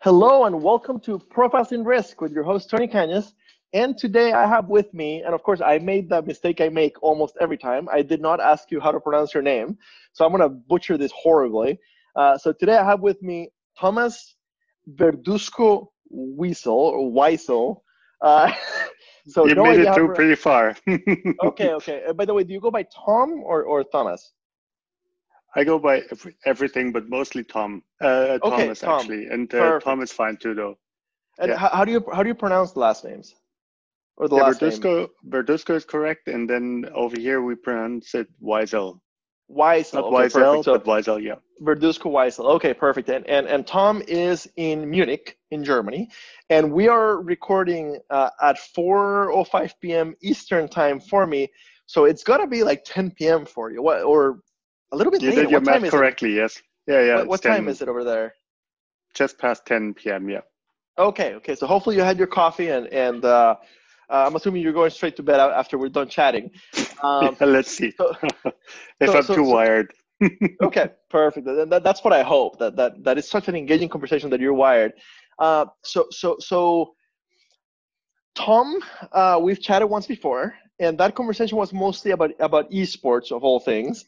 Hello and welcome to Profiles in Risk with your host, Tony Cañas. And today I have with me, and of course I made the mistake I make almost every time. I did not ask you how to pronounce your name, so I'm going to butcher this horribly. So today I have with me Thomas Verduzco-Weisel, or Weisel. So You no made idea it how through to. pretty far. Okay. By the way, do you go by Tom or Thomas? I go by everything, but mostly Okay, Thomas Tom. actually, and Tom Perfect. is fine too, though. And Yeah, how do you pronounce the last names or the yeah. last name? Verduzco is correct, and then over here we pronounce it Weisel, Weisel. not Okay, perfect. Weisel, So but Weisel. Yeah, Verduzco-Weisel. Okay, perfect. And Tom is in Munich, in Germany, and we are recording at 4:05 p.m. Eastern time for me. So it's got to be like 10 p.m. for you, or a little bit you later. did your What time math is it? correctly. Yes. Yeah. What It's time 10, is it over there? just past 10 p.m. Yeah. Okay. So hopefully you had your coffee, and I'm assuming you're going straight to bed after we're done chatting. Yeah. Um, Let's see so, if so, I'm so, too so, wired. Okay, perfect. That's what I hope. That is such an engaging conversation that you're wired. So Tom, we've chatted once before, and that conversation was mostly about esports of all things,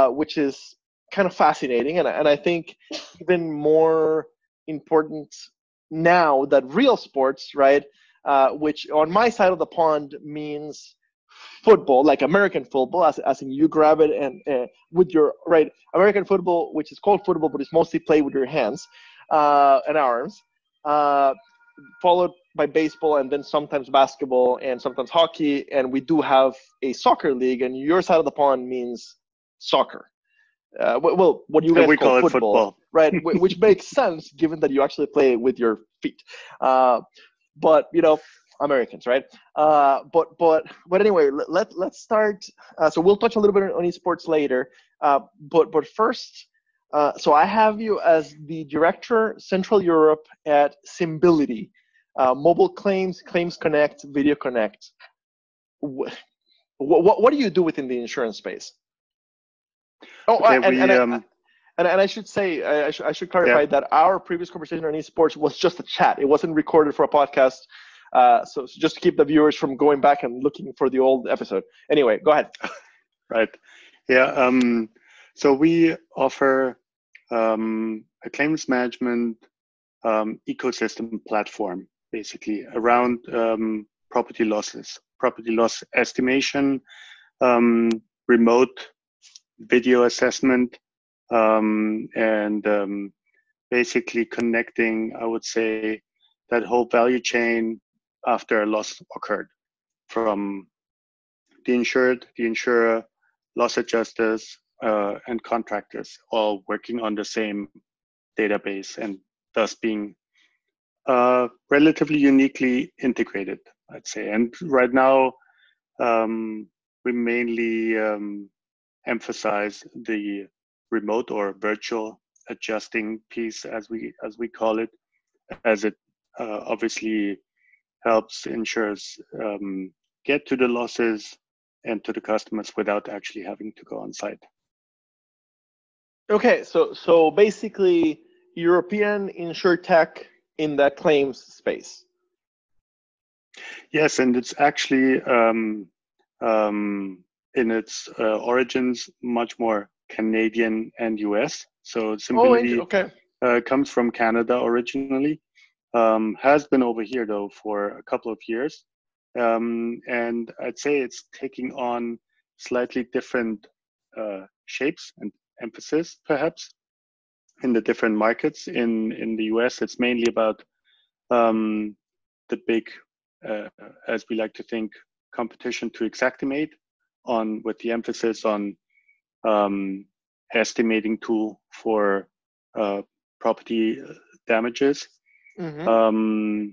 which is kind of fascinating, and I think even more important now that real sports, right? Which on my side of the pond means football, like American football, as in you grab it and with your right American football, which is called football, but it's mostly played with your hands and arms, uh, followed by baseball and then sometimes basketball and sometimes hockey. And we do have a soccer league, and your side of the pond means soccer. Well, what you And guys we call call it football, football. right? Which makes sense given that you actually play with your feet. But Americans, right? But anyway, let's start. So we'll touch a little bit on esports later. But first, so I have you as the director Central Europe at Symbility, Mobile Claims Connect, Video Connect. What do you do within the insurance space? Oh, Okay, we and I should say, I should yeah. clarify that our previous conversation on esports was just a chat. It wasn't recorded for a podcast. So just to keep the viewers from going back and looking for the old episode. Anyway, go ahead. Right. Yeah. So we offer a claims management ecosystem platform, basically around property losses, property loss estimation, remote video assessment, and basically connecting, I would say, that whole value chain after a loss occurred, from the insured, the insurer, loss adjusters, and contractors, all working on the same database and thus being relatively uniquely integrated, I'd say. And right now, we mainly emphasize the remote or virtual adjusting piece, as we call it, as it obviously helps insurers get to the losses and to the customers without actually having to go on site. Okay, so basically, European insurtech in that claims space. Yes, and it's actually in its origins much more Canadian and US. So Symbility Okay. comes from Canada originally, has been over here though for a couple of years. And I'd say it's taking on slightly different shapes and emphasis, perhaps, in the different markets. In the US, it's mainly about the big, as we like to think, competition to Xactimate, with the emphasis on estimating tool for property damages. Mm-hmm.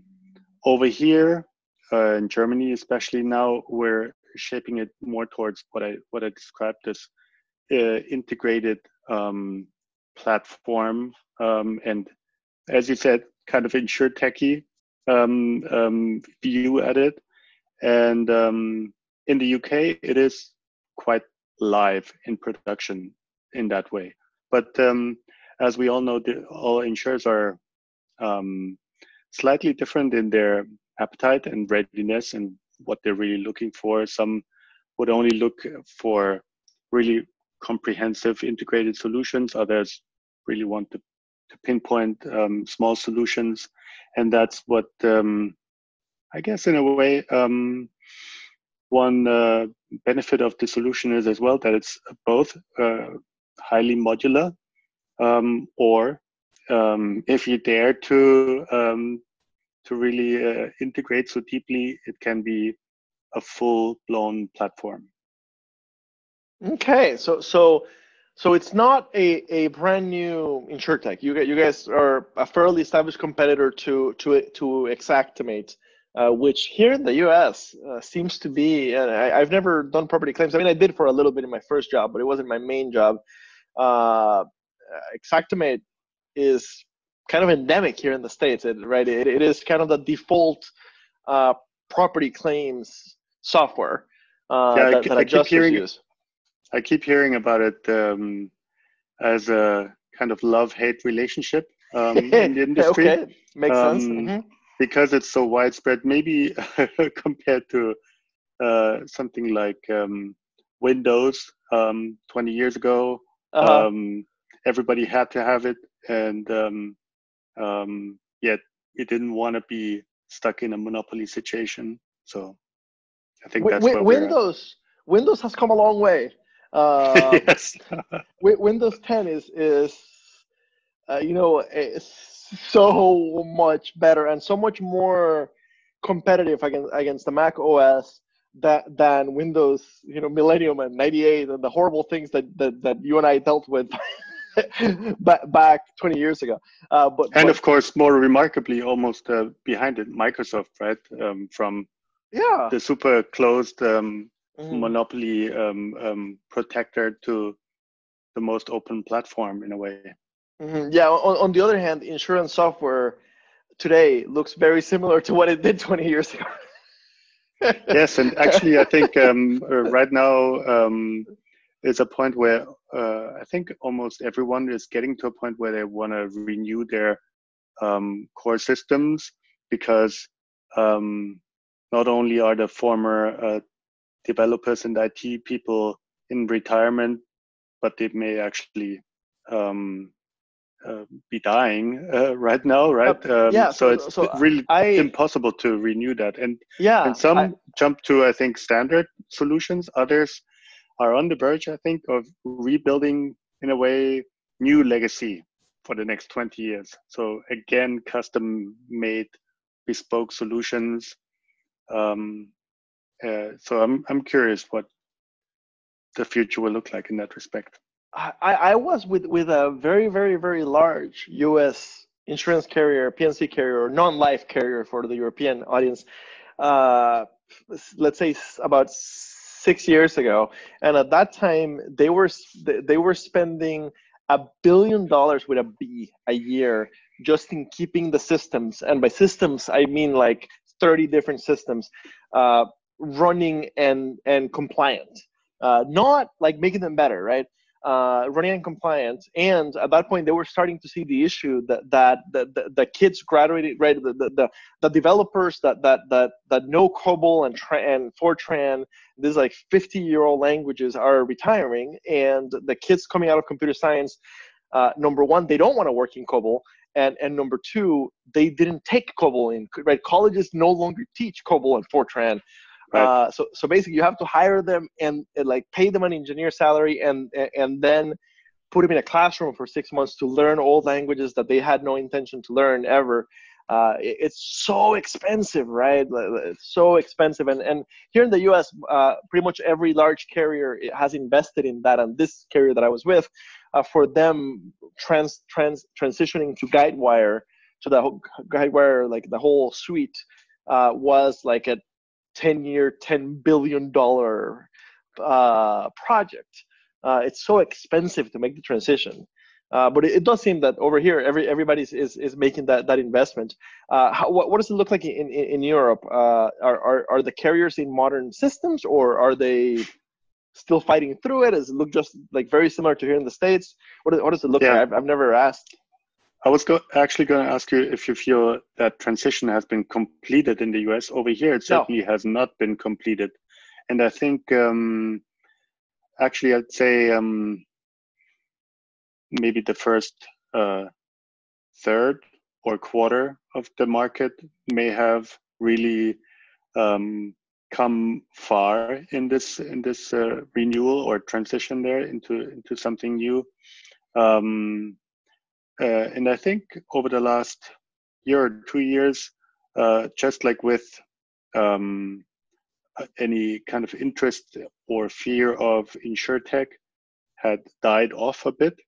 Over here in Germany, especially now, we're shaping it more towards what I described as integrated platform, and as you said, kind of insurtechy view at it. And in the UK, it is quite live in production in that way. But as we all know, all insurers are slightly different in their appetite and readiness and what they're really looking for. Some would only look for really comprehensive integrated solutions. Others really want to pinpoint small solutions. And that's what, I guess in a way, one benefit of the solution is as well that it's both highly modular, or if you dare to really integrate so deeply, it can be a full-blown platform. Okay, so it's not a brand new insurtech. You guys are a fairly established competitor to Xactimate, which here in the U.S. Seems to be. And I've never done property claims. I mean, I did for a little bit in my first job, but it wasn't my main job. Xactimate is kind of endemic here in the States, right? It is kind of the default property claims software that adjusters use. I keep hearing about it as a kind of love-hate relationship in the industry. Okay, makes sense. Mm-hmm. Because it's so widespread, maybe compared to something like Windows 20 years ago. Everybody had to have it, and yet you didn't want to be stuck in a monopoly situation. So I think that's where Windows has come a long way. Yes. Windows 10 is so much better and so much more competitive against the Mac OS than Windows, Millennium and 98 and the horrible things that you and I dealt with back 20 years ago. But of course, more remarkably, almost behind it, Microsoft, right? From the super closed monopoly protector to the most open platform in a way. Mm-hmm. Yeah. On the other hand, insurance software today looks very similar to what it did 20 years ago. Yes, and actually, I think right now is a point where I think almost everyone is getting to a point where they want to renew their core systems, because not only are the former developers and IT people in retirement, but they may actually be dying right now, right? So it's really impossible to renew that. And some jump to, I think, standard solutions. Others are on the verge, I think, of rebuilding, in a way, new legacy for the next 20 years. So again, custom-made, bespoke solutions. So I'm curious what the future will look like in that respect. I was with a very, very, very large U.S. insurance carrier, PNC carrier, or non-life carrier for the European audience, let's say about 6 years ago. And at that time, they were spending $1 billion with a B a year just in keeping the systems. And by systems, I mean like 30 different systems running and compliant. Not like making them better, right? Running and compliant. And at that point, they were starting to see the issue that the kids graduated, right? The developers that know COBOL and Fortran, these like 50-year-old languages, are retiring, and the kids coming out of computer science, number one, they don't want to work in COBOL. And number two, they didn't take COBOL in, right? Colleges no longer teach COBOL and Fortran. Right. So basically, you have to hire them and like pay them an engineer salary, and then put them in a classroom for 6 months to learn old languages that they had no intention to learn ever. It's so expensive, right? It's so expensive, and here in the U.S., pretty much every large carrier has invested in that. And this carrier that I was with, for them, transitioning to Guidewire, to the Guidewire, like the whole suite, was like a 10-year, $10 billion project. It's so expensive to make the transition. But it does seem that over here, everybody is making that investment. What does it look like in Europe? Are the carriers in modern systems, or are they still fighting through it? Does it look just like very similar to here in the States? What does it look like? I've never asked. I was actually going to ask you if you feel that transition has been completed in the US. Over here, it No. certainly has not been completed. And I think, actually, I'd say maybe the first third or quarter of the market may have really come far in this renewal or transition there into something new. And I think over the last year or 2 years, just like with any kind of interest or fear of insurtech had died off a bit,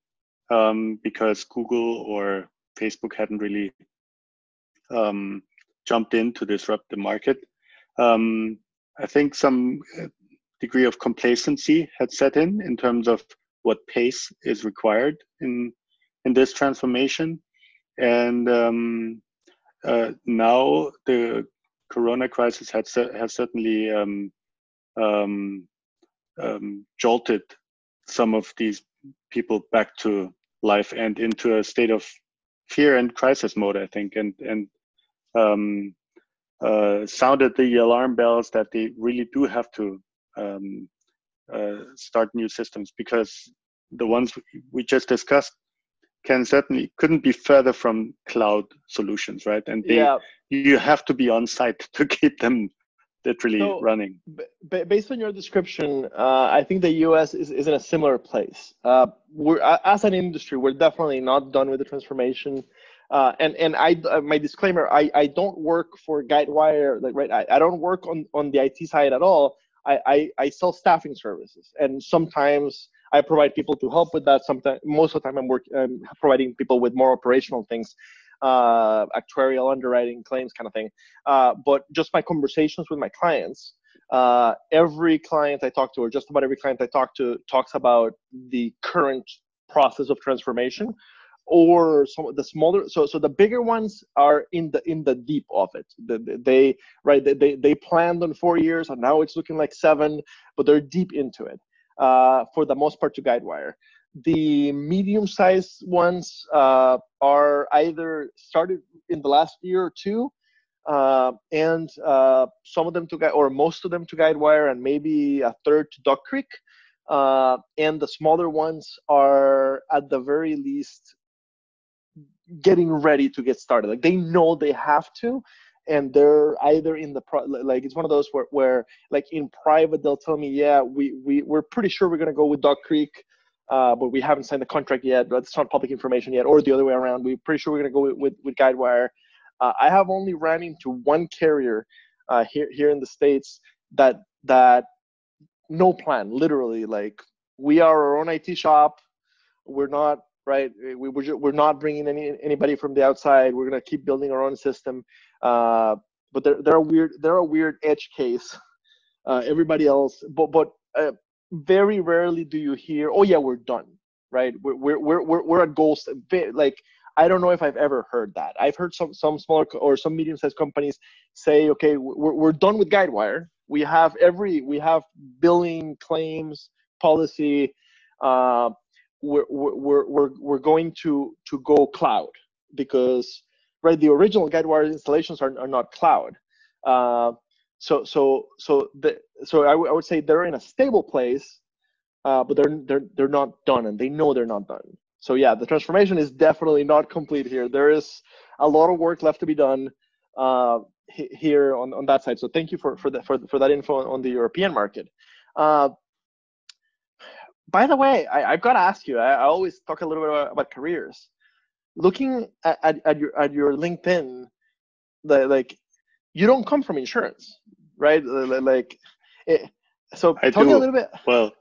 because Google or Facebook hadn't really jumped in to disrupt the market. I think some degree of complacency had set in terms of what pace is required in this transformation. And now the Corona crisis has certainly jolted some of these people back to life and into a state of fear and crisis mode, I think, and sounded the alarm bells that they really do have to start new systems, because the ones we just discussed couldn't be further from cloud solutions, right? And you have to be on site to keep them literally running. Based on your description, I think the US is in a similar place. We're, as an industry, we're definitely not done with the transformation. And my disclaimer, I don't work for Guidewire, like, right? I don't work on the IT side at all. I sell staffing services, and sometimes I provide people to help with that. Sometimes, most of the time, I'm providing people with more operational things, actuarial, underwriting, claims, kind of thing. But just my conversations with my clients, every client I talk to, or just about every client I talk to, talks about the current process of transformation, or some of the smaller. So the bigger ones are in the deep of it. They planned on 4 years, and now it's looking like 7, but they're deep into it. For the most part, to Guidewire. The medium-sized ones are either started in the last year or two, and some of them to or most of them to Guidewire, and maybe a third to Duck Creek. And the smaller ones are, at the very least, getting ready to get started. Like, they know they have to, and they're either in the like, it's one of those where like in private they'll tell me, yeah, we're pretty sure we're going to go with Duck Creek, but we haven't signed the contract yet, but it's not public information yet, or the other way around, we're pretty sure we're going to go with Guidewire. I have only ran into one carrier here in the States that no plan, literally, like, we are our own IT shop, we're not, right, we're not bringing anybody from the outside, we're going to keep building our own system. But they're a weird edge case. Everybody else, but very rarely do you hear, oh yeah, we're done, right? We're a ghost. Like, I don't know if I've ever heard that. I've heard some smaller or some medium-sized companies say, okay, we're done with Guidewire. We have billing, claims, policy. We're going to go cloud, because, right, the original Guidewire installations are not cloud. So I would say they're in a stable place, but they're not done, and they know they're not done. So yeah, the transformation is definitely not complete here. There is a lot of work left to be done here on that side. So thank you for that info on the European market. By the way, I've got to ask you. I always talk a little bit about careers. Looking at your LinkedIn, like, you don't come from insurance, right? So I tell me a do. little bit. Well,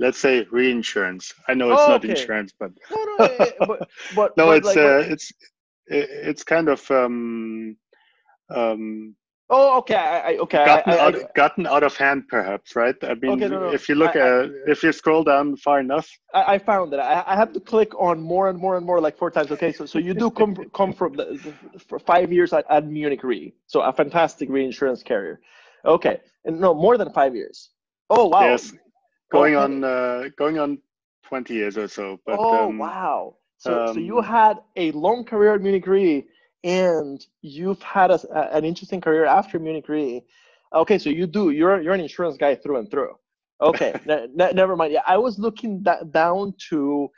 let's say reinsurance. I know it's not insurance, but but no, but it's kind of oh, okay. gotten out of hand, perhaps, right? I mean, okay, no. If you look if you scroll down far enough, I found it. I have to click on more and more, like 4 times. Okay, so you do come from for 5 years at Munich Re, so a fantastic reinsurance carrier. Okay, and no, more than 5 years. Oh wow. Yes, going on 20 years or so. But wow. So you had a long career at Munich Re, and you've had an interesting career after Munich Re. Okay, so you're an insurance guy through and through. Okay, never mind. Yeah, I was looking down to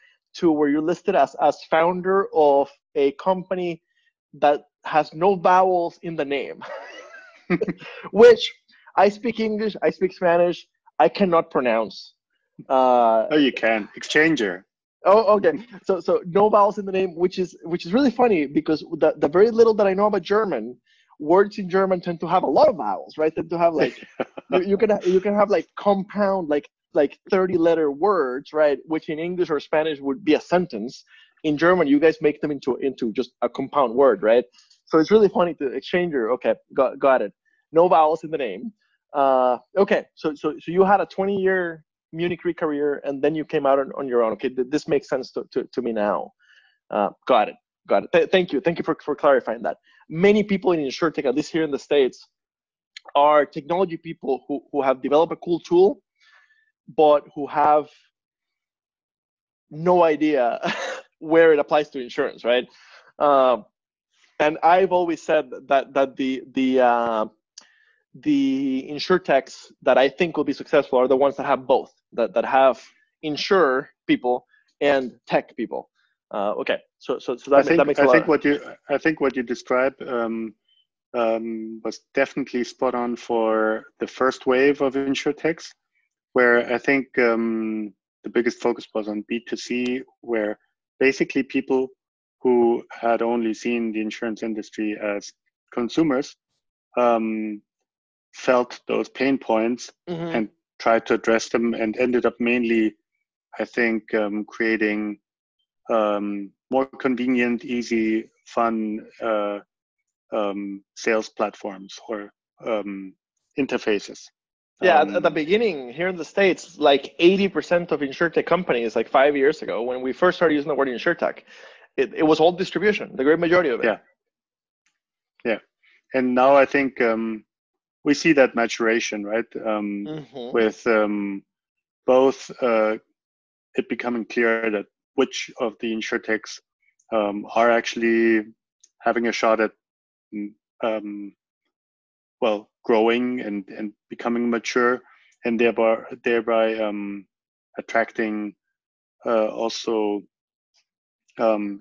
where you're listed as founder of a company that has no vowels in the name, which I speak English, I speak Spanish, I cannot pronounce. Oh, you can. Exchanger. Oh, okay. So no vowels in the name, which is really funny because the very little that I know about German, words in German tend to have a lot of vowels, right? Tend to have like you can have like compound like 30-letter words, right? Which in English or Spanish would be a sentence. In German, you guys make them into just a compound word, right? So it's really funny to exchanger. Okay, got it. No vowels in the name. Okay, so you had a 20-year Munich Re career, and then you came out on your own. Okay, this makes sense to me now. Got it. Thank you for clarifying that. Many people in insurtech, at least here in the States, are technology people who have developed a cool tool, but who have no idea where it applies to insurance, right? And I've always said that the insurtechs that I think will be successful are the ones that have both, that have insurer people and tech people. Okay, so that makes a lot. I think what you described was definitely spot on for the first wave of insurtechs, where I think the biggest focus was on B2C, where basically people who had only seen the insurance industry as consumers felt those pain points and tried to address them, and ended up mainly, I think, creating more convenient, easy, fun sales platforms or interfaces. Yeah, at the beginning here in the States, like 80% of insurtech companies, like 5 years ago, when we first started using the word insurtech, it was all distribution, the great majority of it. Yeah. And now I think we see that maturation, right? With both it becoming clear that which of the insurtechs are actually having a shot at growing and becoming mature, and thereby attracting also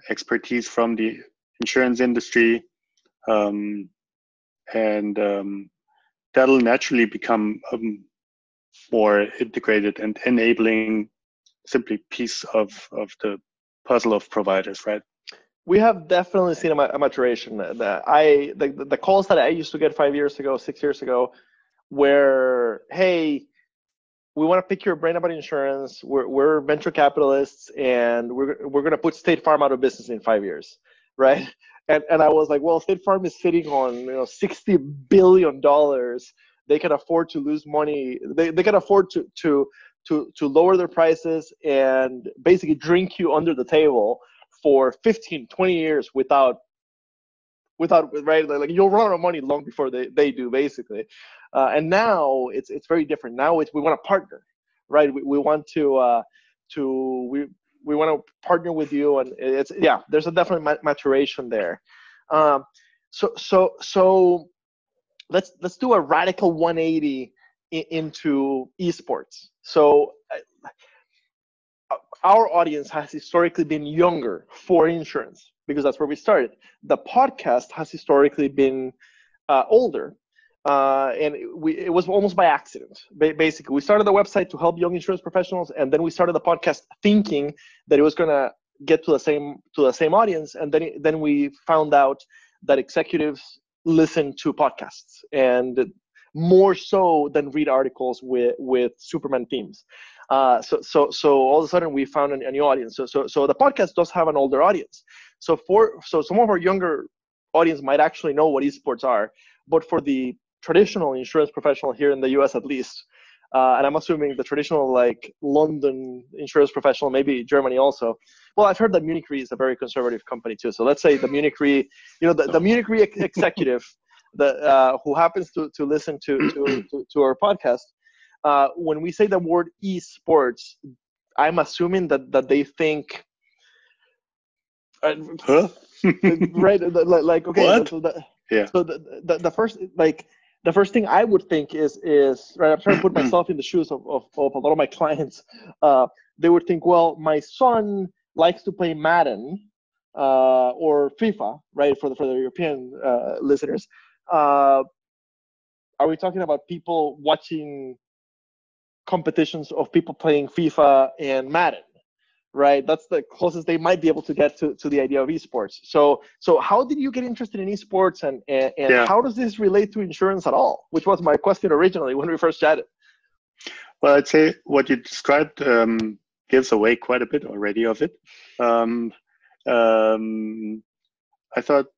expertise from the insurance industry, and that'll naturally become more integrated and enabling simply piece of the puzzle of providers, right? We have definitely seen a maturation. The calls that I used to get 5 years ago, 6 years ago, where, hey, we want to pick your brain about insurance. We're venture capitalists, and we're going to put State Farm out of business in 5 years, right? And I was like, well, State Farm is sitting on $60 billion. They can afford to lose money. They can afford to lower their prices and basically drink you under the table for 15, 20 years without right, like you'll run out of money long before they do, basically. And now it's very different. Now we want to partner, right? We want to we want to partner with you, and there's a definite maturation there. So let's do a radical 180 into esports. So our audience has historically been younger for insurance because that's where we started. The podcast has historically been older, and it was almost by accident. Basically, we started the website to help young insurance professionals, and then we started the podcast thinking that it was going to get to the same audience, and then we found out that executives listen to podcasts, and more so than read articles with Superman themes. So all of a sudden we found a new audience. So the podcast does have an older audience. So some of our younger audience might actually know what esports are, but for the traditional insurance professional here in the US at least, and I'm assuming the traditional like London insurance professional, maybe Germany also. Well, I've heard that Munich Re is a very conservative company too. So let's say the Munich Re, the Munich Re executive who happens to listen to our podcast. When we say the word esports, I'm assuming that they think Huh? Right, like okay, What? so Yeah. so the first, like the first thing I would think is right. I'm trying to put myself in the shoes of a lot of my clients. They would think, well, my son likes to play Madden or FIFA, right? For the European listeners, are we talking about people watching competitions of people playing FIFA and Madden? Right, that's the closest they might be able to get to the idea of esports. So how did you get interested in esports, and Yeah. how does this relate to insurance at all, which was my question originally when we first chatted? Well, I'd say what you described gives away quite a bit already of it. Um, um, I thought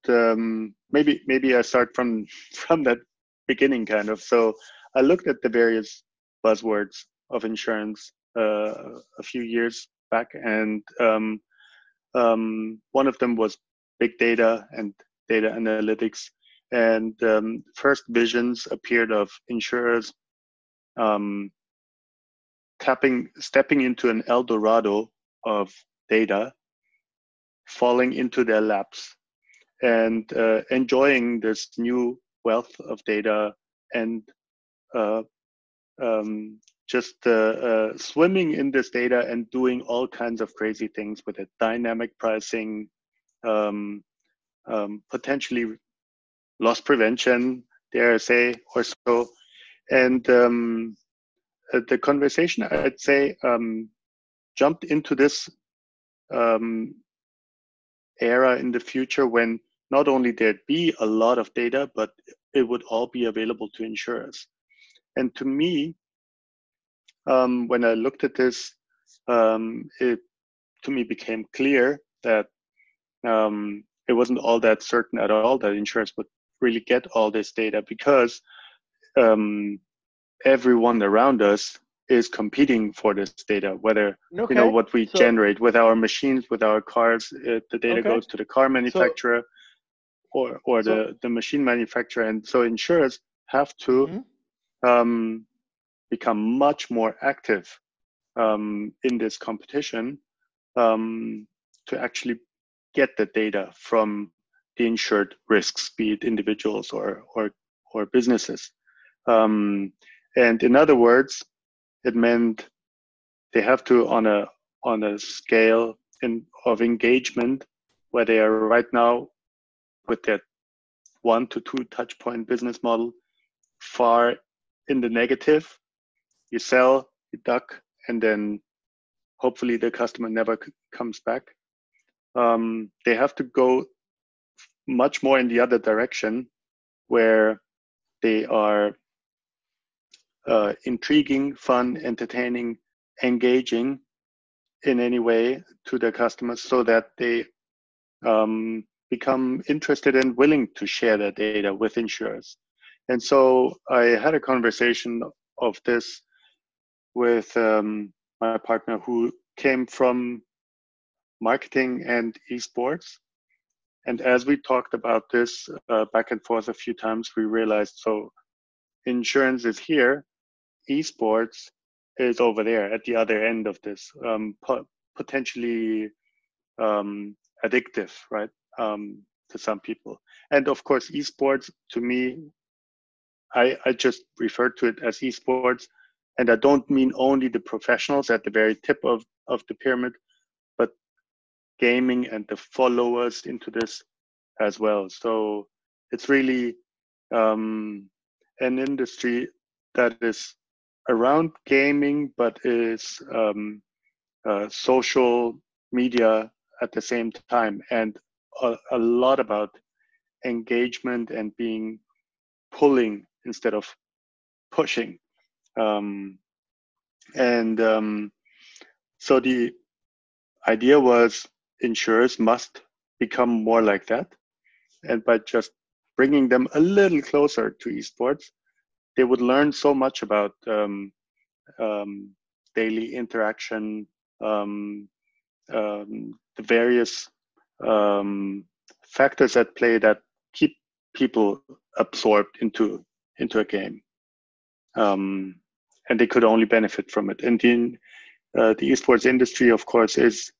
maybe I start from that beginning kind of. So I looked at the various buzzwords of insurance a few years back, and one of them was big data and data analytics. And first visions appeared of insurers um, stepping into an El Dorado of data, falling into their laps, and enjoying this new wealth of data, and uh, just swimming in this data and doing all kinds of crazy things with it. Dynamic pricing, potentially loss prevention, dare I say, or so. And the conversation, I'd say, jumped into this um, era in the future when not only there'd be a lot of data, but it would all be available to insurers. And to me, when I looked at this, it to me became clear that it wasn't all that certain at all that insurers would really get all this data, because um, everyone around us is competing for this data, whether Okay, what we so generate with our machines, with our cars, the data okay, goes to the car so manufacturer or so the machine manufacturer. And so insurers have to mm-hmm. um, become much more active in this competition, to actually get the data from the insured risks, be it individuals or businesses. And in other words, it meant they have to, on a scale of engagement where they are right now with their 1 to 2 touch point business model, far in the negative. You sell, you duck, and then hopefully the customer never comes back. They have to go much more in the other direction, where they are intriguing, fun, entertaining, engaging in any way to their customers, so that they become interested and willing to share their data with insurers. And so I had a conversation of this with my partner, who came from marketing and esports. And as we talked about this back and forth a few times, we realized, so insurance is here, esports is over there at the other end of this, potentially addictive, right, to some people. And of course, esports, to me, I just refer to it as esports. And I don't mean only the professionals at the very tip of the pyramid, but gaming and the followers into this as well. So it's really an industry that is around gaming, but is social media at the same time, and a lot about engagement and being pulling instead of pushing. Um, and so the idea was insurers must become more like that. And by just bringing them a little closer to esports, they would learn so much about daily interaction, the various factors at play that keep people absorbed into a game, and they could only benefit from it. And the esports industry, of course, is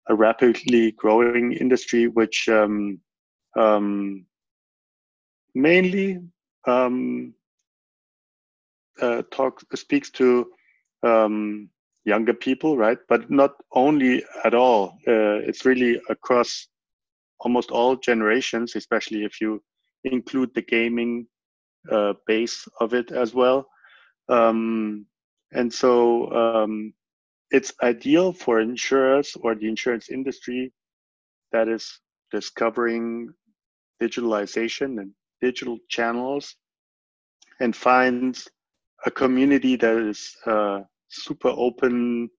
a rapidly growing industry, which mainly speaks to younger people, right? But not only at all. It's really across almost all generations, especially if you include the gaming base of it as well. And so it's ideal for insurers or the insurance industry that is discovering digitalization and digital channels and finds a community that is super open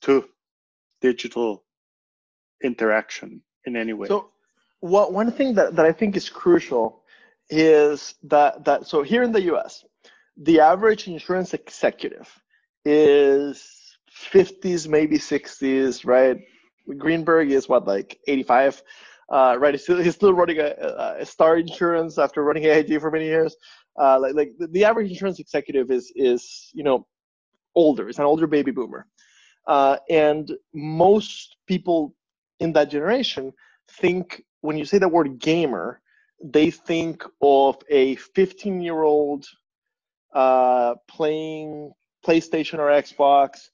to digital interaction in any way. So one thing that I think is crucial is that so here in the US, the average insurance executive is 50s, maybe 60s, right? Greenberg is what, like 85, right? He's still running a Star Insurance after running AIG for many years. Like the average insurance executive is older. It's an older baby boomer, and most people in that generation think, when you say the word gamer, they think of a 15-year-old playing PlayStation or Xbox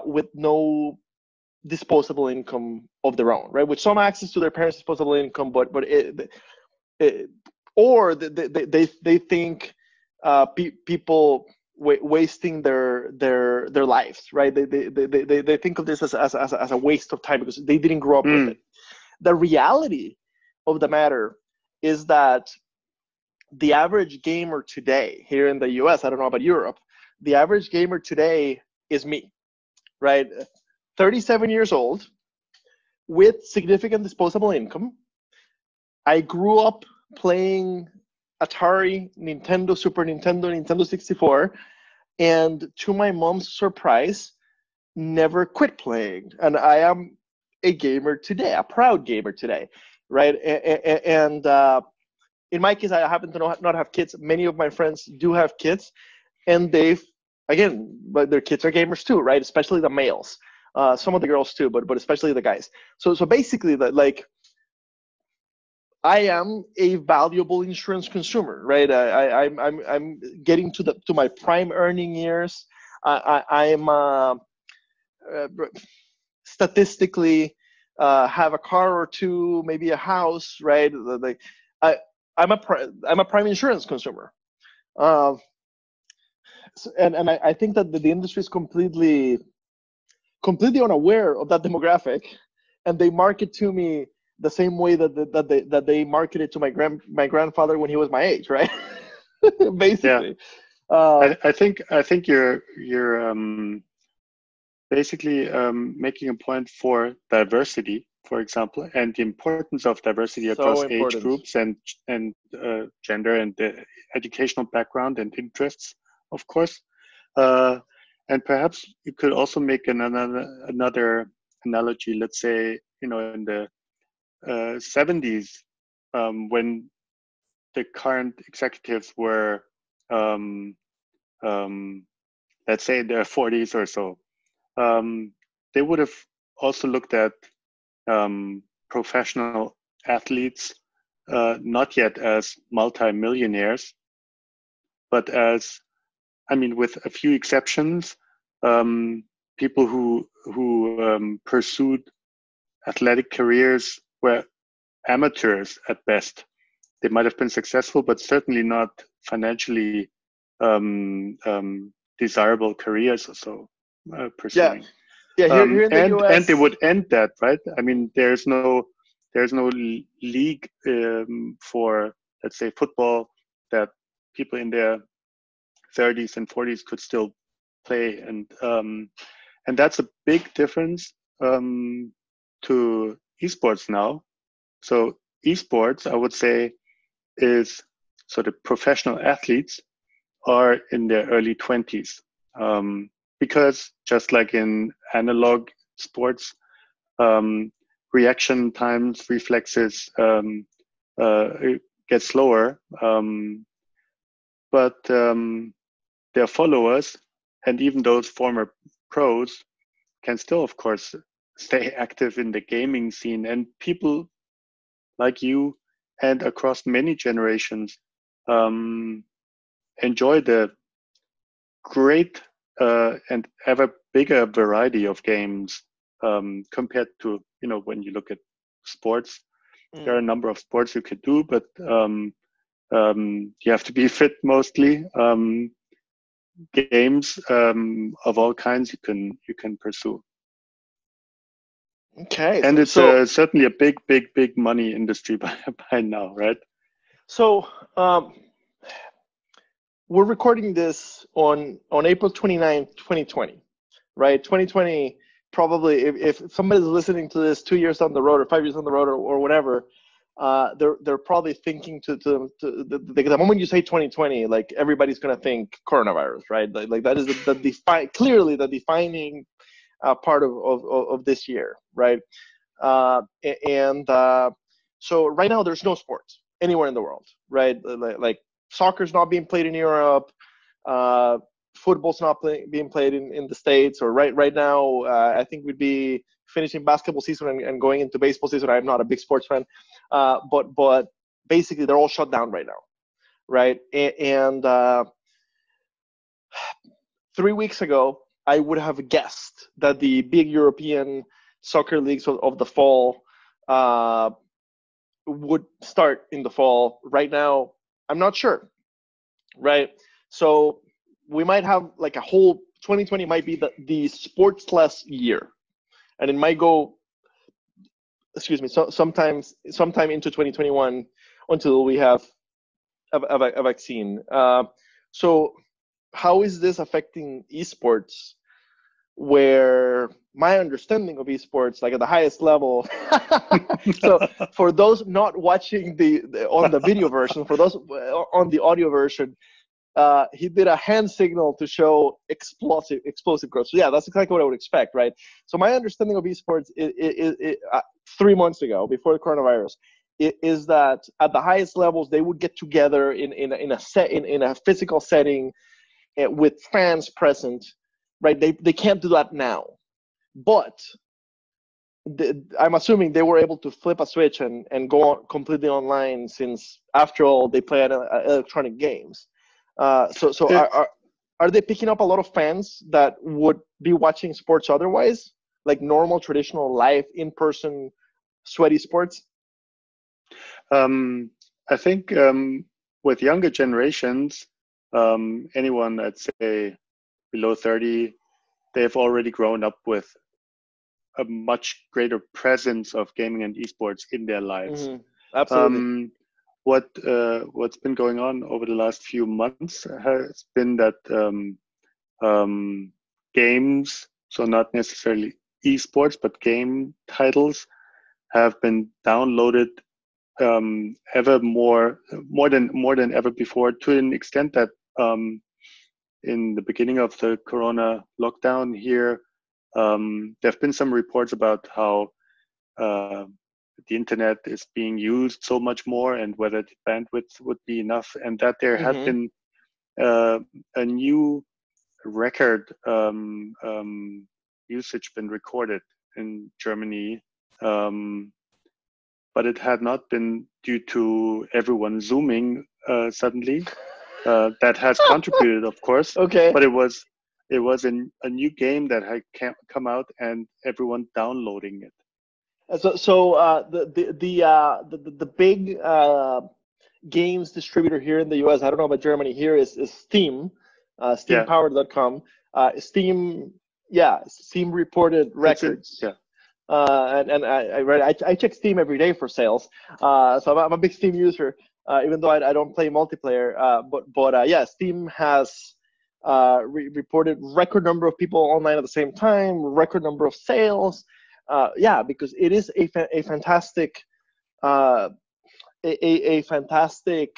with no disposable income of their own, right? With some access to their parents' disposable income, but or they think people wasting their lives, right? They think of this as a waste of time because they didn't grow up with it. The reality of the matter is that the average gamer today here in the US, I don't know about Europe, the average gamer today is me, right? 37 years old with significant disposable income. I grew up playing Atari, Nintendo, Super Nintendo, Nintendo 64, and to my mom's surprise, never quit playing. And I am a gamer today, a proud gamer today, right? And in my case, I happen to not have kids. Many of my friends do have kids, and but their kids are gamers too, right? Especially the males. Some of the girls too, but especially the guys. So basically, I am a valuable insurance consumer, right? I'm getting to my prime earning years. I'm statistically have a car or two, maybe a house, right? I'm a prime insurance consumer, and I think that the industry is completely unaware of that demographic, and they market to me the same way that they marketed to my grandfather when he was my age, right? Basically. Yeah. I think you're basically making a point for diversity, for example, and the importance of diversity across age groups and gender and the educational background and interests, of course. And perhaps you could also make another analogy. Let's say, in the 70s, when the current executives were, let's say, in their 40s or so, they would have also looked at professional athletes, not yet as multimillionaires, but as, with a few exceptions, people who pursued athletic careers were amateurs at best. They might have been successful, but certainly not financially desirable careers or so pursuing. Yeah. Here in the US, and they would end that, right? There's no league for, let's say, football that people in their 30s and 40s could still play, and that's a big difference to esports now. So esports, I would say, is sort of professional athletes are in their early 20s, because just like in analog sports, reaction times, reflexes get slower, but their followers and even those former pros can still, of course, stay active in the gaming scene, and people like you and across many generations enjoy the great and ever bigger variety of games compared to, when you look at sports. There are a number of sports you could do, but you have to be fit mostly. Games of all kinds you can pursue. Okay. And it's certainly a big money industry by now, right? So we're recording this on April 29th, 2020, right? 2020, probably if somebody's listening to this 2 years down the road or 5 years down the road or whatever, they're probably thinking to the moment you say 2020, like everybody's going to think coronavirus, right? Like that is clearly the defining part of this year, right? So right now there's no sports anywhere in the world, right? Like soccer's not being played in Europe. Football's not being played in the States. Or right now, I think we'd be finishing basketball season and going into baseball season. I'm not a big sports fan, but basically they're all shut down right now, right? And 3 weeks ago, I would have guessed that the big European soccer leagues of the fall would start in the fall. Right now, I'm not sure, right? So we might have like a whole 2020 might be the sportsless year, and it might go, sometime into 2021 until we have a vaccine. So how is this affecting esports, where my understanding of esports, like at the highest level, so for those not watching on the video version, for those on the audio version, he did a hand signal to show explosive growth. So yeah, that's exactly what I would expect, right? So my understanding of esports 3 months ago, before the coronavirus, is that at the highest levels they would get together in a physical setting with fans present, right? They can't do that now, but I'm assuming they were able to flip a switch and go on completely online, since after all they play electronic games. So are they picking up a lot of fans that would be watching sports otherwise, like normal, traditional, live, in-person, sweaty sports? I think with younger generations, anyone, I'd say below 30, they've already grown up with a much greater presence of gaming and esports in their lives. Mm-hmm. Absolutely. What's been going on over the last few months has been that games, so not necessarily esports, but game titles, have been downloaded ever more than ever before, to an extent that in the beginning of the corona lockdown here, there have been some reports about how the internet is being used so much more, and whether the bandwidth would be enough, and that there had been a new record usage been recorded in Germany, but it had not been due to everyone Zooming suddenly. That has contributed, of course. Okay. But it was a new game that had come out, and everyone downloading it. So the big games distributor here in the US, I don't know about Germany, here is Steam, steampowered.com. Steam reported records. And I check Steam every day for sales. So I'm a big Steam user, even though I don't play multiplayer. But Steam has reported record number of people online at the same time, record number of sales. Because it is a fantastic fantastic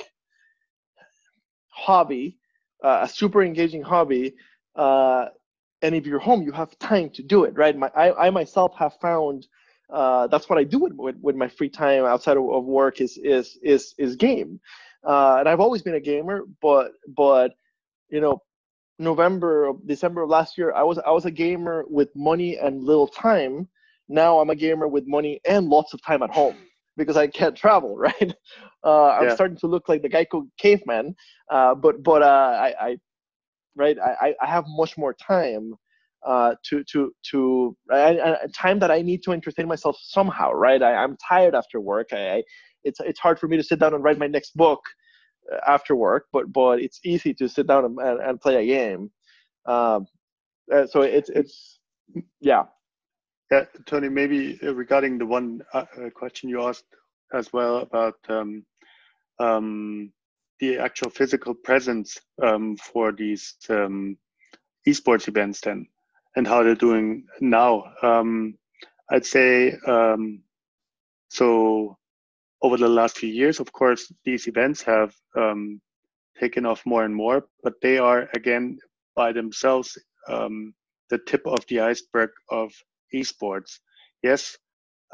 hobby, a super engaging hobby. And if you're home, you have time to do it, right? I myself have found that's what I do with my free time outside of work is game. And I've always been a gamer, but December of last year, I was a gamer with money and little time, now I'm a gamer with money and lots of time at home because I can't travel, right? I'm starting to look like the Geico caveman, but I right, I have much more time time that I need to entertain myself somehow, right? I'm tired after work. It's hard for me to sit down and write my next book after work, but it's easy to sit down and play a game. So it's yeah. Yeah, Tony, maybe regarding the one question you asked as well about the actual physical presence for these esports events then, and how they're doing now. I'd say so over the last few years, of course, these events have taken off more and more, but they are, again, by themselves, the tip of the iceberg of esports. Yes,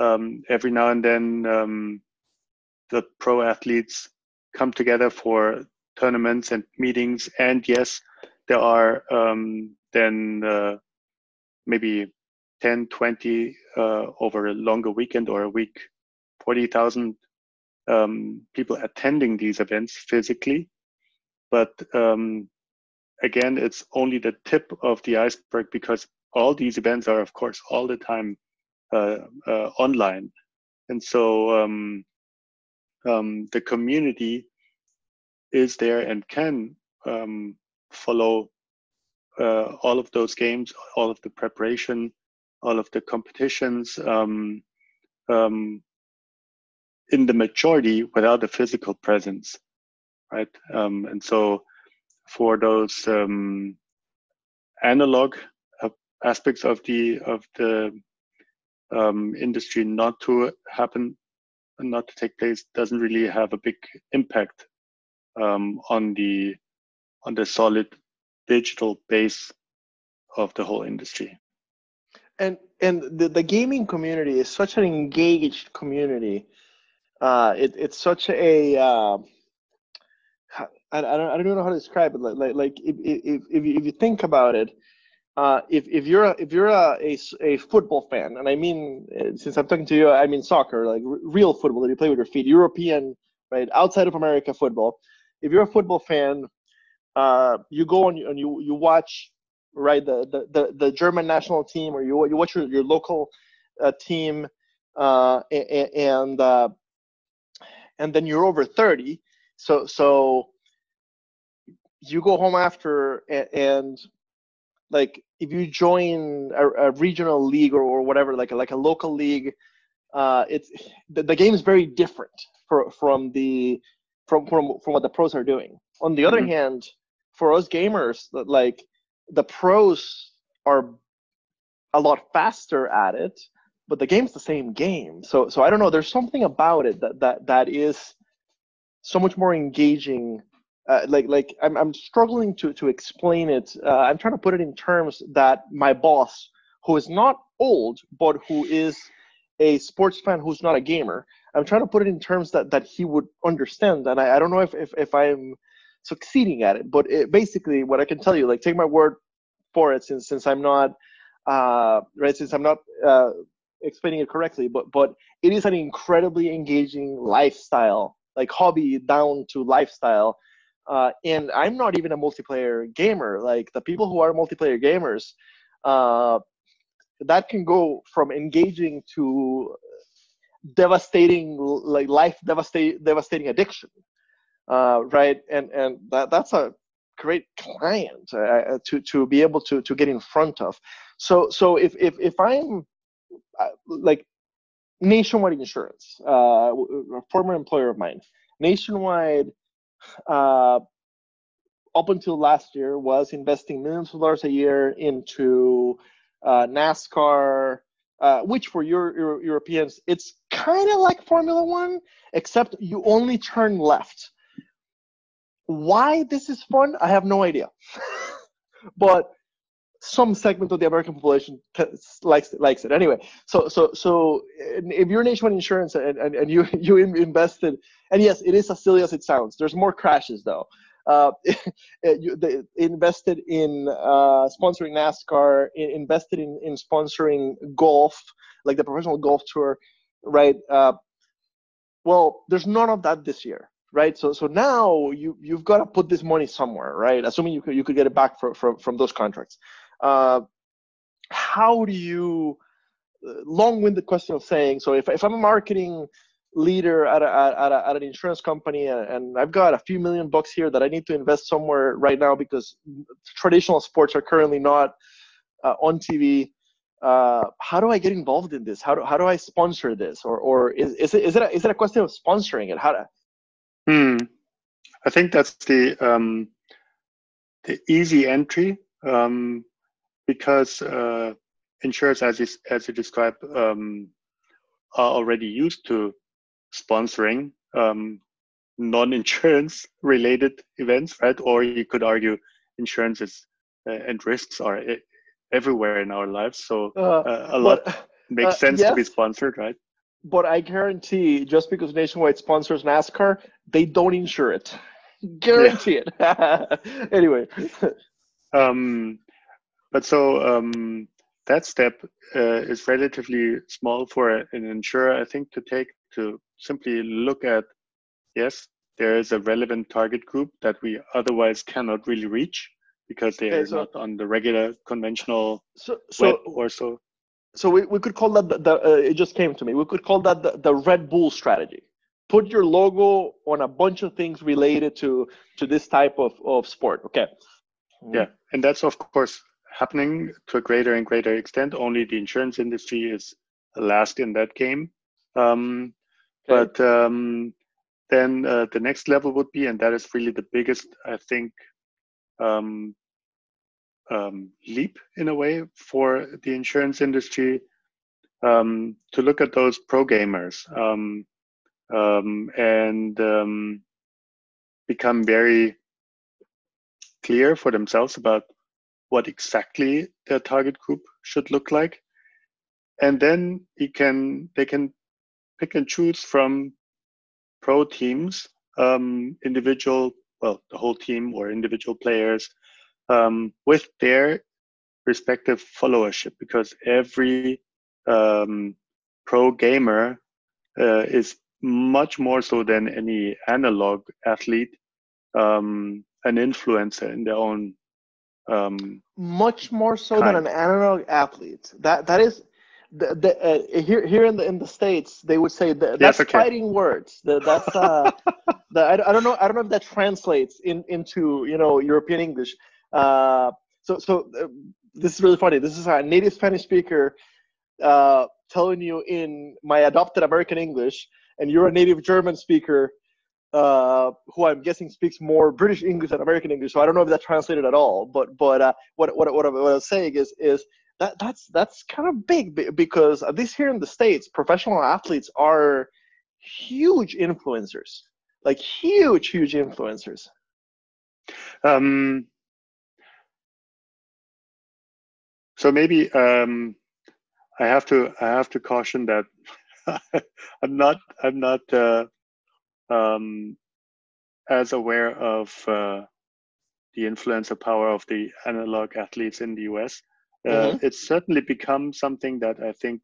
every now and then the pro athletes come together for tournaments and meetings, and yes, there are then maybe 10, 20 over a longer weekend or a week, 40,000 people attending these events physically. But again, it's only the tip of the iceberg, because all these events are, of course, all the time online. And so the community is there and can follow all of those games, all of the preparation, all of the competitions in the majority without a physical presence, right? And so for those analog aspects of the industry not to happen and not to take place, doesn't really have a big impact on the solid digital base of the whole industry. And the gaming community is such an engaged community. It's such a I don't even know how to describe it. Like if you think about it, if you're a football fan, and I mean, since I'm talking to you, I mean soccer, like real football that you play with your feet, European, right, outside of America football. If you're a football fan, you go and you watch, right, the German national team, or you watch your local team, and then you're over 30, so you go home after, and like if you join a regional league or whatever, like a local league, it's the game is very different from what the pros are doing. On the other hand, for us gamers, like the pros are a lot faster at it, but the game's the same game. So I don't know. There's something about it that is so much more engaging. Like I'm struggling to explain it. I'm trying to put it in terms that my boss, who is not old but who is a sports fan who's not a gamer, I'm trying to put it in terms that he would understand. And I don't know if I'm succeeding at it, but basically what I can tell you, like, take my word for it, since I'm not right, since I'm not explaining it correctly, but it is an incredibly engaging lifestyle, like hobby down to lifestyle. And I'm not even a multiplayer gamer. Like the people who are multiplayer gamers, that can go from engaging to devastating, like devastating addiction, right? And that's a great client to be able to get in front of. So if I'm like Nationwide Insurance, a former employer of mine, Nationwide, up until last year, was investing millions of dollars a year into NASCAR, which for Europeans, it's kind of like Formula One, except you only turn left. Why this is fun, I have no idea. But some segment of the American population likes it anyway. So if you're Nationwide Insurance and you invested, and yes, it is as silly as it sounds. There's more crashes though. They invested in sponsoring NASCAR, invested in sponsoring golf, like the professional golf tour, right? Well, there's none of that this year, right? So now you've got to put this money somewhere, right? Assuming you could get it back from those contracts. How do you, long-winded question of saying, so if I'm a marketing leader at an insurance company, and I've got a few $1 million here that I need to invest somewhere right now because traditional sports are currently not on TV. How do I get involved in this? How do I sponsor this? Or is it a question of sponsoring it? How to? I think that's the easy entry, because insurers, as you described, are already used to sponsoring non-insurance related events, right? Or you could argue insurance is and risks are everywhere in our lives, so a lot makes sense to be sponsored, right? But I guarantee, just because Nationwide sponsors NASCAR, they don't insure it. Guarantee it. Anyway. But so that step is relatively small for an insurer, I think, to take, to simply look at, yes, there is a relevant target group that we otherwise cannot really reach because they are not on the regular conventional web or so. So we could call that it just came to me. We could call that the Red Bull strategy. Put your logo on a bunch of things related to this type of sport. Okay. Yeah, and that's of course happening to a greater and greater extent. Only the insurance industry is last in that game. But then the next level would be, and that is really the biggest, I think, leap in a way for the insurance industry, to look at those pro gamers and become very clear for themselves about what exactly their target group should look like, and then they can pick and choose from pro teams, individual, well, the whole team or individual players, with their respective followership, because every pro gamer is much more so than any analog athlete, an influencer in their own much more so than an analog athlete. That is here in the States, they would say that's fighting words. That's I don't know if that translates into European English. So this is really funny. This is a native Spanish speaker telling you in my adopted American English, and you're a native German speaker who I'm guessing speaks more British English than American English. So I don't know if that translated at all. But what I was saying is that's kind of big, because at least here in the States, professional athletes are huge influencers, like huge influencers. So maybe I have to caution that I'm not as aware of the influencer power of the analog athletes in the US. It's certainly become something that I think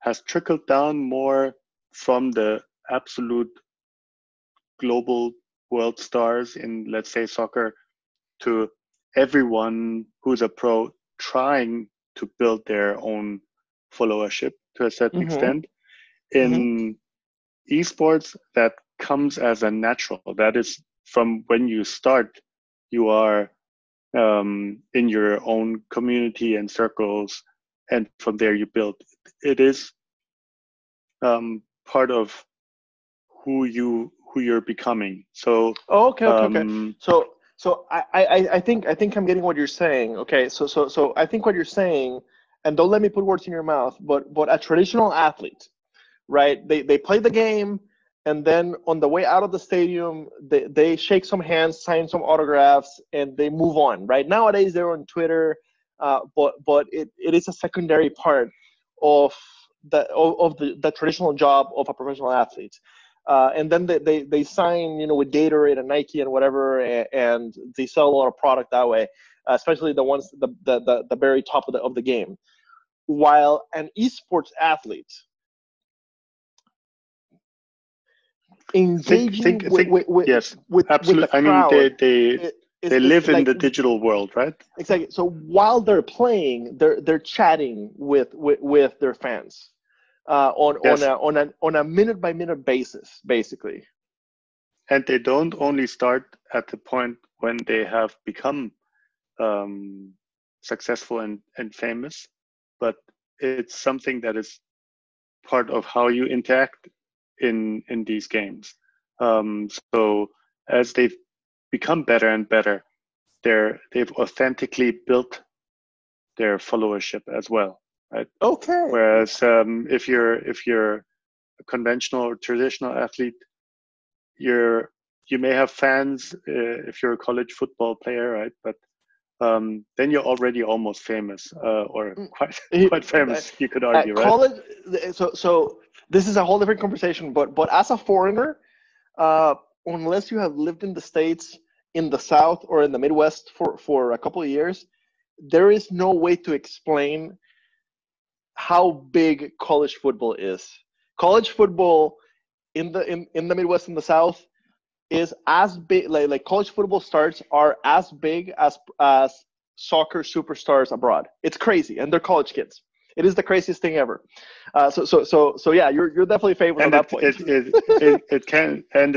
has trickled down more from the absolute global world stars in, let's say, soccer, to everyone who's a pro trying to build their own followership to a certain extent. In esports, that comes as a natural. That is, from when you start, you are in your own community and circles, and from there you build. It is part of who you're becoming. So okay. So I think I'm getting what you're saying. Okay, so I think what you're saying, and don't let me put words in your mouth, but a traditional athlete, right? They play the game, and then on the way out of the stadium, they shake some hands, sign some autographs, and they move on. Right, nowadays they're on Twitter, but it is a secondary part of the traditional job of a professional athlete. and then they sign, with Gatorade and Nike and whatever, and they sell a lot of product that way, especially the ones the very top of the game. While an esports athlete engaging yes, with absolutely. the crowd, they live in like, the digital world, right? exactly. So while they're playing, they're chatting with their fans, Yes. on a minute by minute basis, basically. And they don't only start at the point when they have become successful and famous, but it's something that is part of how you interact in these games. So as they've become better and better, they've authentically built their followership as well, right? Okay. Whereas if you're a conventional or traditional athlete, you may have fans if you're a college football player, right? But then you're already almost famous, or quite famous, you could argue, right? College. So this is a whole different conversation. But as a foreigner, unless you have lived in the States, in the South, or in the Midwest for a couple of years, there is no way to explain how big college football is. College football in the Midwest and the South is as big. Like college football stars are as big as soccer superstars abroad. It's crazy, and they're college kids. It is the craziest thing ever. So yeah, you're definitely favored on that point. It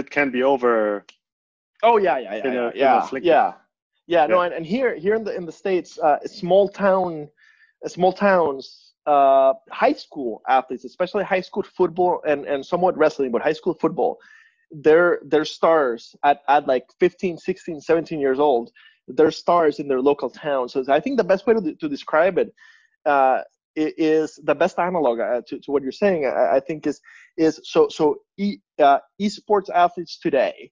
can be over. Oh yeah. No, and here in the States, small towns, high school athletes, especially high school football and somewhat wrestling, but high school football, they're stars at like 15, 16, 17 years old. They're stars in their local town. So I think the best way to describe it is the best analog to what you're saying. I think is esports athletes today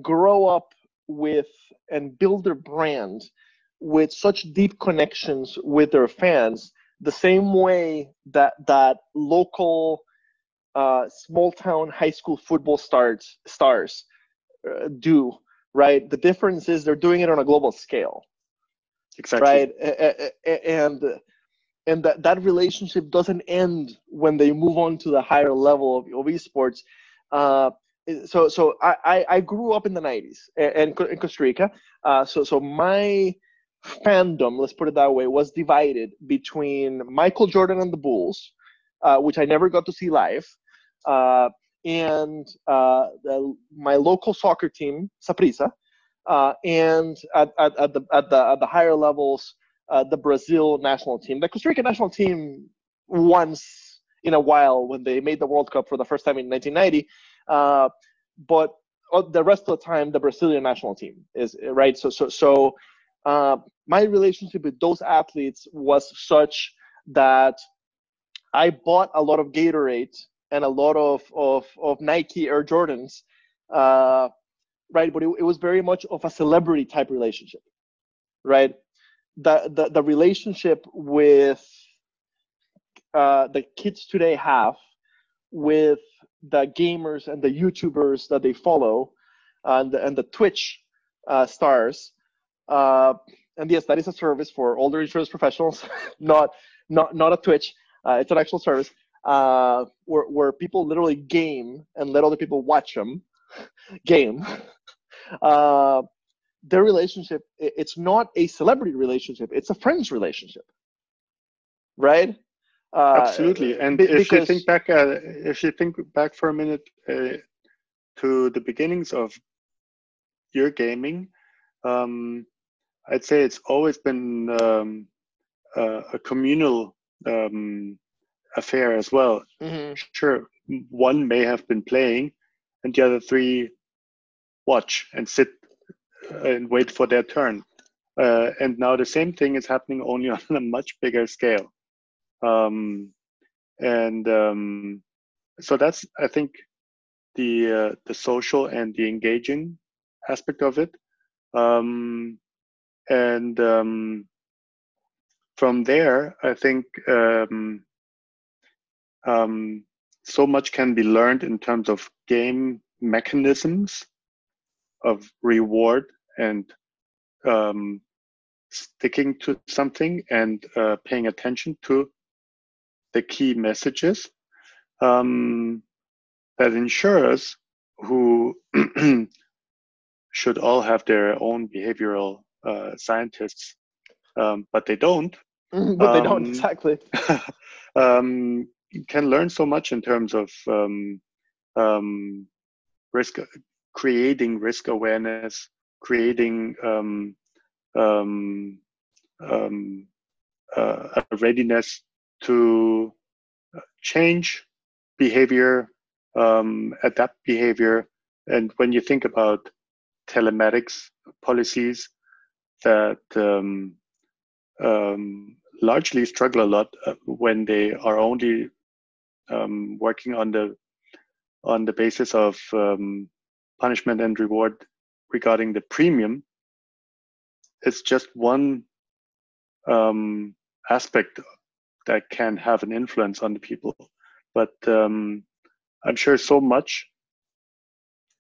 grow up with and build their brand with such deep connections with their fans, the same way that local small town high school football stars do, right? The difference is they're doing it on a global scale. Exactly. Right? And that relationship doesn't end when they move on to the higher level of esports. So I grew up in the 90s in Costa Rica. So my fandom, let's put it that way, was divided between Michael Jordan and the Bulls, which I never got to see live, and my local soccer team, Saprissa, and at the higher levels, the Brazil national team. The Costa Rica national team once in a while when they made the World Cup for the first time in 1990, but the rest of the time the Brazilian national team is right. So my relationship with those athletes was such that I bought a lot of Gatorade and a lot of Nike Air Jordans, right? But it was very much of a celebrity type relationship, right? The relationship with the kids today have with the gamers and the YouTubers that they follow, and the Twitch stars. And yes, that is a service for older insurance professionals, not a Twitch. It's an actual service where people literally game and let other people watch them game. Their relationship, it's not a celebrity relationship, it's a friends relationship, right? Absolutely. And if you think back for a minute to the beginnings of your gaming, I'd say it's always been a communal affair as well. Mm-hmm. Sure, one may have been playing and the other three watch and sit and wait for their turn. And now the same thing is happening, only on a much bigger scale. So that's, I think, the social and the engaging aspect of it. From there, I think so much can be learned in terms of game mechanisms of reward and sticking to something and paying attention to the key messages, that insurers who should all have their own behavioral scientists, but they don't. But they don't, exactly. Can learn so much in terms of risk, creating risk awareness, creating a readiness to change behavior, adapt behavior. And when you think about telematics policies that largely struggle a lot when they are only working on the basis of punishment and reward regarding the premium, it's just one aspect that can have an influence on the people. But I'm sure so much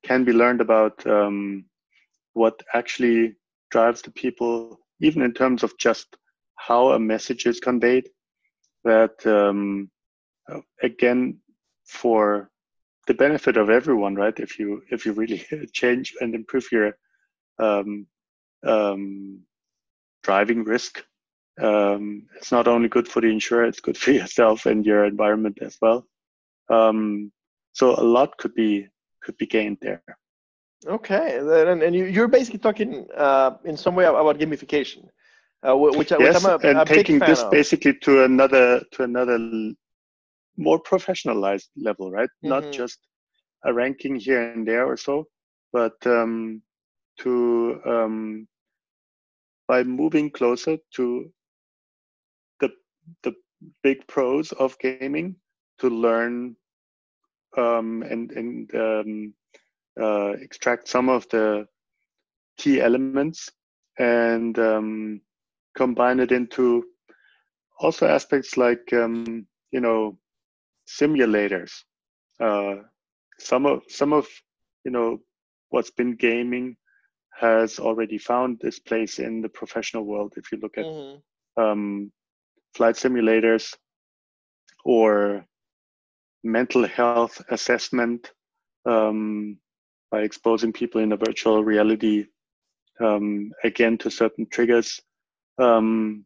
can be learned about what actually drives the people, even in terms of just how a message is conveyed, that again, for the benefit of everyone, right? If you really change and improve your driving risk, it's not only good for the insurer, it's good for yourself and your environment as well. So a lot could be gained there. Okay, and you're basically talking in some way about gamification, which I'm a taking big fan this of. basically to another more professionalized level, right? Mm-hmm. Not just a ranking here and there or so, but by moving closer to the big pros of gaming, to learn and extract some of the key elements and combine it into also aspects like simulators. Some of what's been gaming has already found this place in the professional world. If you look at flight simulators or mental health assessment, by exposing people in a virtual reality again to certain triggers, and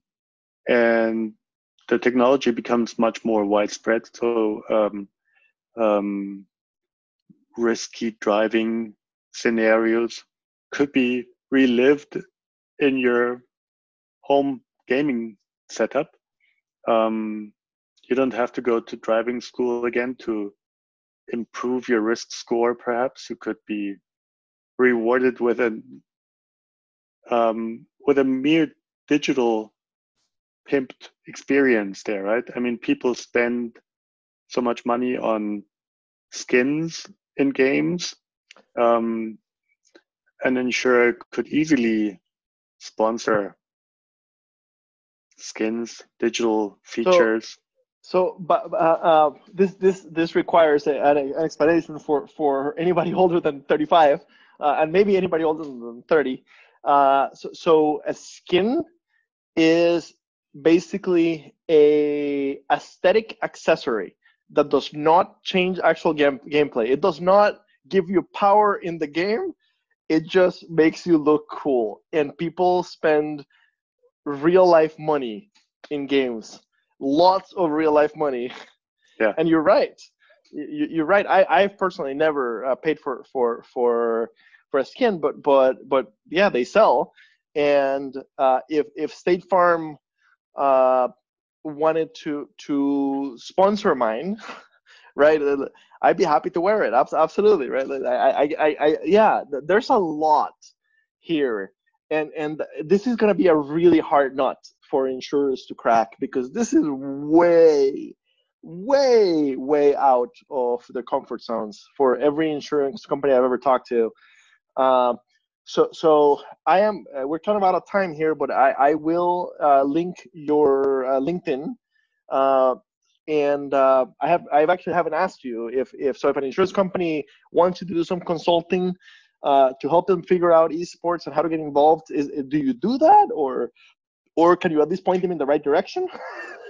the technology becomes much more widespread. So risky driving scenarios could be relived in your home gaming setup. You don't have to go to driving school again to improve your risk score. Perhaps you could be rewarded with a mere digital pimped experience there, right? I mean, people spend so much money on skins in games. An insurer could easily sponsor skins, digital features. But this requires an explanation for anybody older than 35, and maybe anybody older than 30. So a skin is basically a aesthetic accessory that does not change actual gameplay. It does not give you power in the game. It just makes you look cool, and people spend real life money in games. Lots of real life money. Yeah. And you're right. You're right. I've personally never paid for a skin, but yeah, they sell. And if State Farm wanted to sponsor mine, right, I'd be happy to wear it. Absolutely, right. Yeah. There's a lot here, and this is going to be a really hard nut for insurers to crack, because this is way out of their comfort zones for every insurance company I've ever talked to. So I am. We're kind of out of time here, but I will link your LinkedIn and I've actually haven't asked you if an insurance company wants you to do some consulting to help them figure out esports and how to get involved. Do you do that, or can you at least point them in the right direction?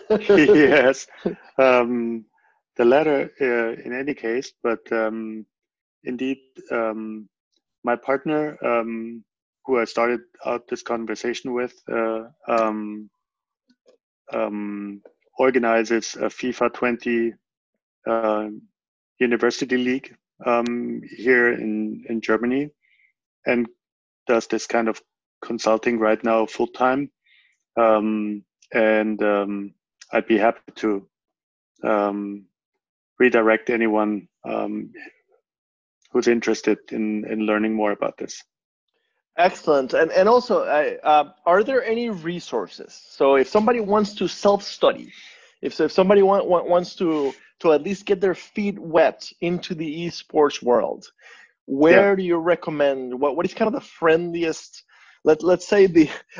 Yes, the latter in any case, but indeed, my partner, who I started out this conversation with, organizes a FIFA 20 University League here in Germany, and does this kind of consulting right now full time. And I'd be happy to redirect anyone who's interested in learning more about this. Excellent. And also, are there any resources? So if somebody wants to self-study, if somebody wants to at least get their feet wet into the esports world, where do you recommend? What is kind of the friendliest? Let's say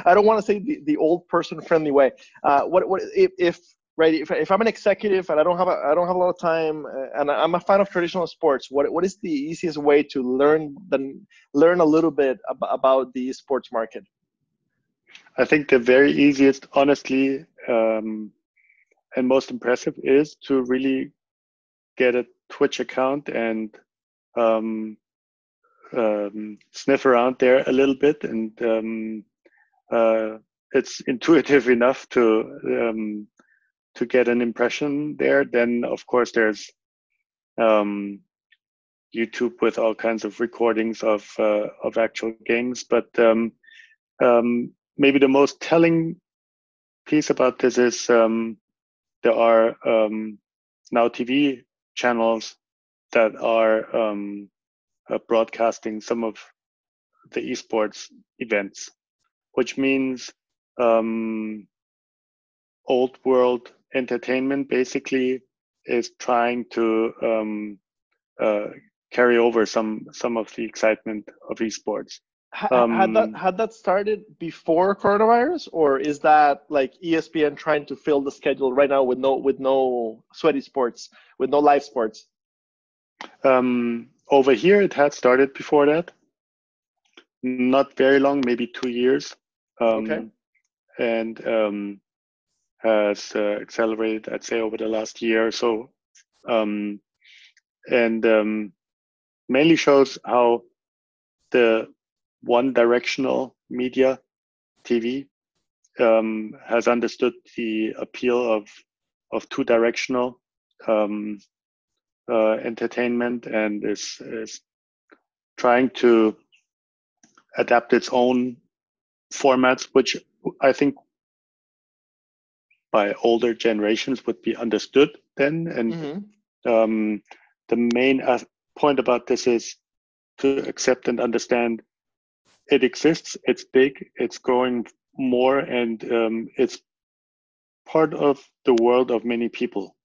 I don't want to say the old person friendly way. If I'm an executive and I don't have a lot of time, and I'm a fan of traditional sports, what is the easiest way to learn a little bit about the sports market? I think the very easiest, honestly, and most impressive is to really get a Twitch account and sniff around there a little bit, and it's intuitive enough to get an impression there. Then of course there's YouTube with all kinds of recordings of actual games, but maybe the most telling piece about this is there are now TV channels that are broadcasting some of the esports events, which means old world entertainment basically is trying to carry over some of the excitement of esports. Had that started before coronavirus, or is that like ESPN trying to fill the schedule right now with no sweaty sports, with no live sports? Over here, it had started before that. Not very long, maybe 2 years. Okay. And has accelerated, I'd say, over the last year or so. And mainly shows how the one-directional media, TV, has understood the appeal of two-directional entertainment, and is trying to adapt its own formats, which I think by older generations would be understood then. And the main point about this is to accept and understand it exists, it's big, it's growing more, and it's part of the world of many people.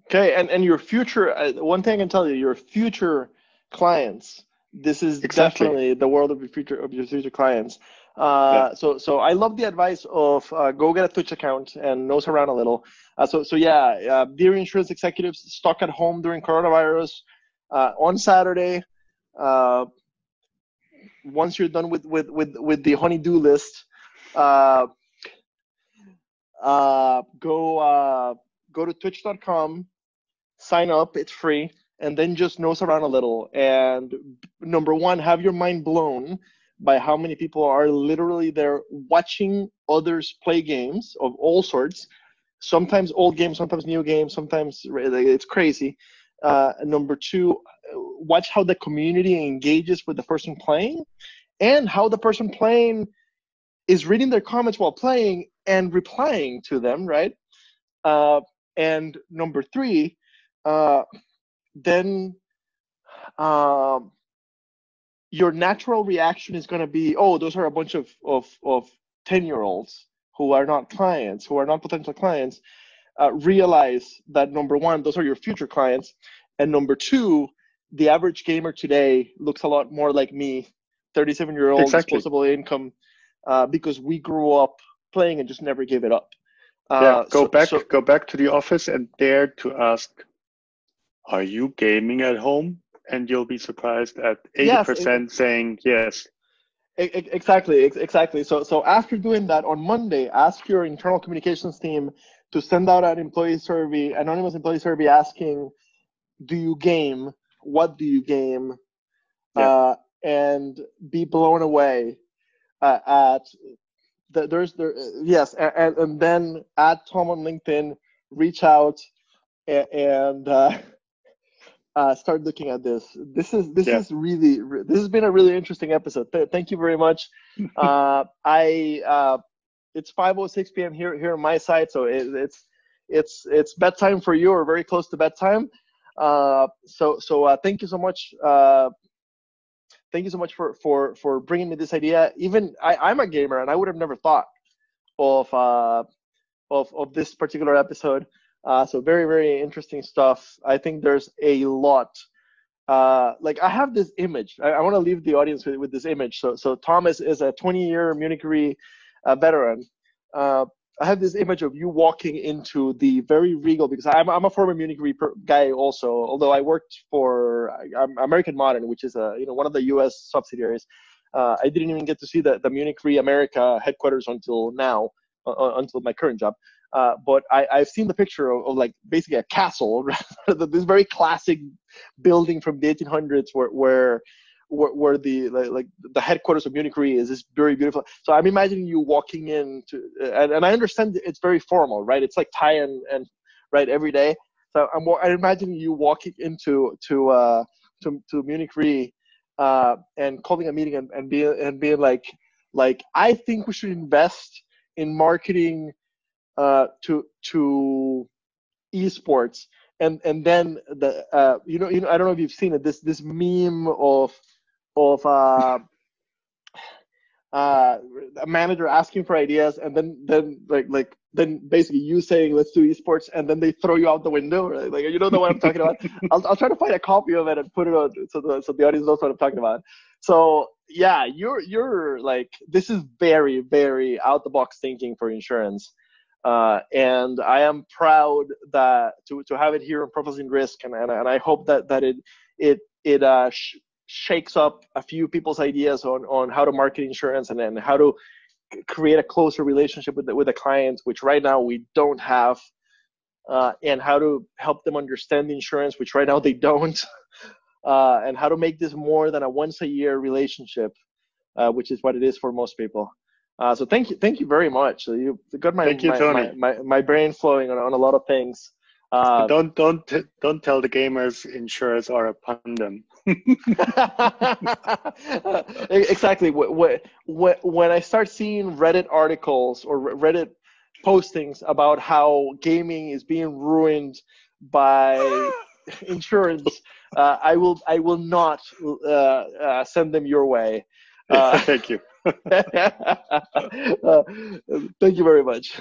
Okay, and your future, one thing I can tell you, your future clients, this is definitely the world of your future clients. So I love the advice of go get a Twitch account and nose around a little. Dear insurance executives stuck at home during coronavirus, on Saturday, once you're done with the honey-do list, go to twitch.com, sign up, it's free, and then just nose around a little. And number one, have your mind blown by how many people are literally there watching others play games of all sorts, sometimes old games, sometimes new games, sometimes it's crazy. Number two, watch how the community engages with the person playing, and how the person playing is reading their comments while playing and replying to them, right? And number three, then your natural reaction is going to be, oh, those are a bunch of 10-year-olds who are not clients, who are not potential clients. Realize that, number one, those are your future clients. And number two, the average gamer today looks a lot more like me, 37-year-old, disposable income, because we grew up playing and just never gave it up. Go back to the office and dare to ask, are you gaming at home? And you'll be surprised at 80% saying yes. Exactly. So after doing that on Monday, ask your internal communications team to send out an employee survey, anonymous employee survey asking, do you game? What do you game? And be blown away at yes, and then add Tom on LinkedIn, reach out and start looking at this. This has been a really interesting episode. Thank you very much. It's 5:06 p.m. here on my side, so it's bedtime for you, or very close to bedtime. So thank you so much. Thank you so much for bringing me this idea. Even I'm a gamer, and I would have never thought of this particular episode. So very, very interesting stuff. I think there's a lot. Like I have this image. I want to leave the audience with this image. So Thomas is a 20-year Munich Re veteran. I have this image of you walking into the very regal, because I'm a former Munich Re guy also, although I worked for American Modern, which is one of the U.S. subsidiaries. I didn't even get to see the Munich Re America headquarters until now, until my current job. But I've seen the picture of like basically a castle, this very classic building from the 1800s where the the headquarters of Munich Re is this very beautiful. So I'm imagining you walking in and I understand it's very formal, right? It's like tie and right every day. So I'm imagining you walking into to Munich Re and calling a meeting and being like I think we should invest in marketing to esports, and then the I don't know if you've seen it, this meme of a manager asking for ideas, and then basically you saying let's do esports, and then they throw you out the window, right? Like, you know what I'm talking about. I'll try to find a copy of it and put it on so the audience knows what I'm talking about. So yeah, you're like, this is very, very out the box thinking for insurance. And I am proud that to have it here on Profiles Risk, and I hope that it shakes up a few people's ideas on how to market insurance and how to create a closer relationship with the clients, which right now we don't have, and how to help them understand the insurance, which right now they don't, and how to make this more than a once a year relationship, which is what it is for most people. So thank you very much. So you got my brain flowing on a lot of things. Don't tell the gamers insurers are a pundit. Exactly. When I start seeing Reddit articles or Reddit postings about how gaming is being ruined by insurance, I will not send them your way. Thank you. Thank you very much.